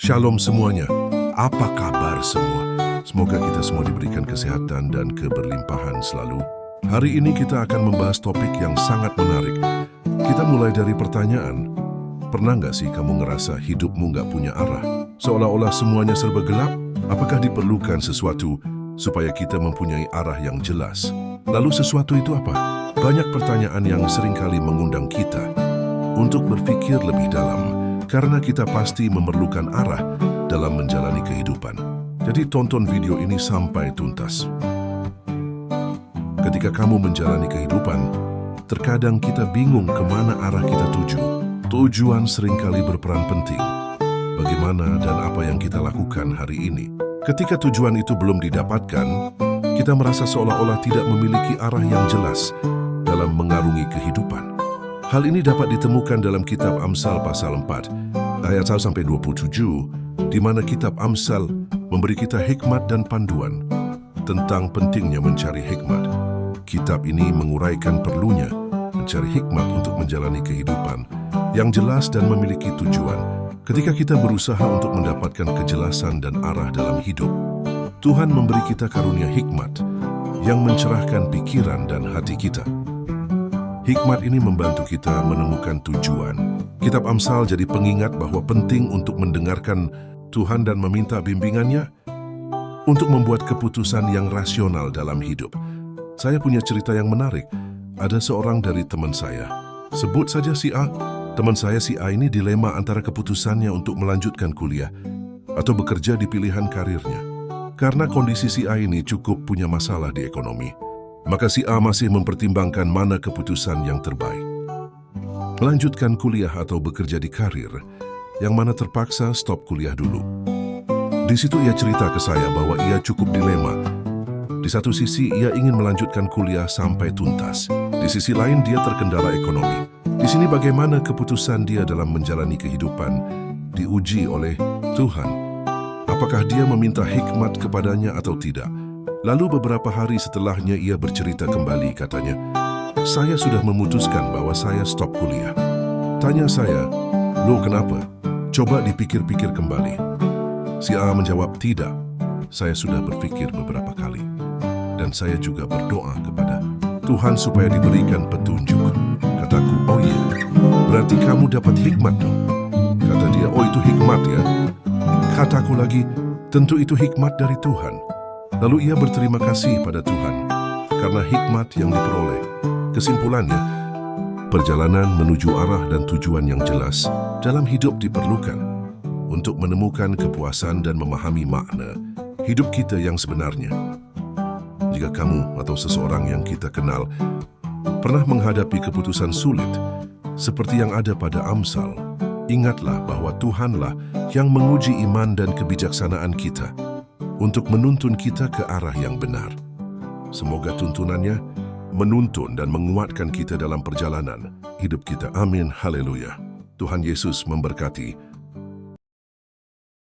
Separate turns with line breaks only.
Shalom semuanya, apa kabar semua? Semoga kita semua diberikan kesehatan dan keberlimpahan selalu. Hari ini kita akan membahas topik yang sangat menarik. Kita mulai dari pertanyaan, pernah nggak sih kamu ngerasa hidupmu nggak punya arah? Seolah-olah semuanya serba gelap? Apakah diperlukan sesuatu supaya kita mempunyai arah yang jelas? Lalu sesuatu itu apa? Banyak pertanyaan yang seringkali mengundang kita untuk berpikir lebih dalam. Karena kita pasti memerlukan arah dalam menjalani kehidupan. Jadi tonton video ini sampai tuntas. Ketika kamu menjalani kehidupan, terkadang kita bingung kemana arah kita tuju. Tujuan seringkali berperan penting. Bagaimana dan apa yang kita lakukan hari ini. Ketika tujuan itu belum didapatkan, kita merasa seolah-olah tidak memiliki arah yang jelas dalam mengarungi kehidupan. Hal ini dapat ditemukan dalam kitab Amsal pasal 4, ayat 1-27, di mana kitab Amsal memberi kita hikmat dan panduan tentang pentingnya mencari hikmat. Kitab ini menguraikan perlunya mencari hikmat untuk menjalani kehidupan yang jelas dan memiliki tujuan. Ketika kita berusaha untuk mendapatkan kejelasan dan arah dalam hidup, Tuhan memberi kita karunia hikmat yang mencerahkan pikiran dan hati kita. Hikmat ini membantu kita menemukan tujuan. Kitab Amsal jadi pengingat bahwa penting untuk mendengarkan Tuhan dan meminta bimbingannya untuk membuat keputusan yang rasional dalam hidup. Saya punya cerita yang menarik. Ada seorang dari teman saya, sebut saja si A. Teman saya si A ini dilema antara keputusannya untuk melanjutkan kuliah atau bekerja di pilihan karirnya. Karena kondisi si A ini cukup punya masalah di ekonomi, maka si A masih mempertimbangkan mana keputusan yang terbaik. Melanjutkan kuliah atau bekerja di karir, yang mana terpaksa stop kuliah dulu. Di situ ia cerita ke saya bahwa ia cukup dilema. Di satu sisi ia ingin melanjutkan kuliah sampai tuntas. Di sisi lain dia terkendala ekonomi. Di sini bagaimana keputusan dia dalam menjalani kehidupan diuji oleh Tuhan. Apakah dia meminta hikmat kepadanya atau tidak? Lalu beberapa hari setelahnya ia bercerita kembali, katanya, "Saya sudah memutuskan bahwa saya stop kuliah." Tanya saya, "Loh kenapa? Coba dipikir-pikir kembali." Si A menjawab, "Tidak, saya sudah berpikir beberapa kali. Dan saya juga berdoa kepada Tuhan supaya diberikan petunjuk." Kataku, "Oh iya, berarti kamu dapat hikmat dong." Kata dia, "Oh itu hikmat ya." Kataku lagi, "Tentu itu hikmat dari Tuhan." Lalu ia berterima kasih pada Tuhan karena hikmat yang diperoleh. Kesimpulannya, perjalanan menuju arah dan tujuan yang jelas dalam hidup diperlukan untuk menemukan kepuasan dan memahami makna hidup kita yang sebenarnya. Jika kamu atau seseorang yang kita kenal pernah menghadapi keputusan sulit seperti yang ada pada Amsal, ingatlah bahwa Tuhanlah yang menguji iman dan kebijaksanaan kita untuk menuntun kita ke arah yang benar. Semoga tuntunannya menuntun dan menguatkan kita dalam perjalanan hidup kita. Amin. Haleluya. Tuhan Yesus memberkati.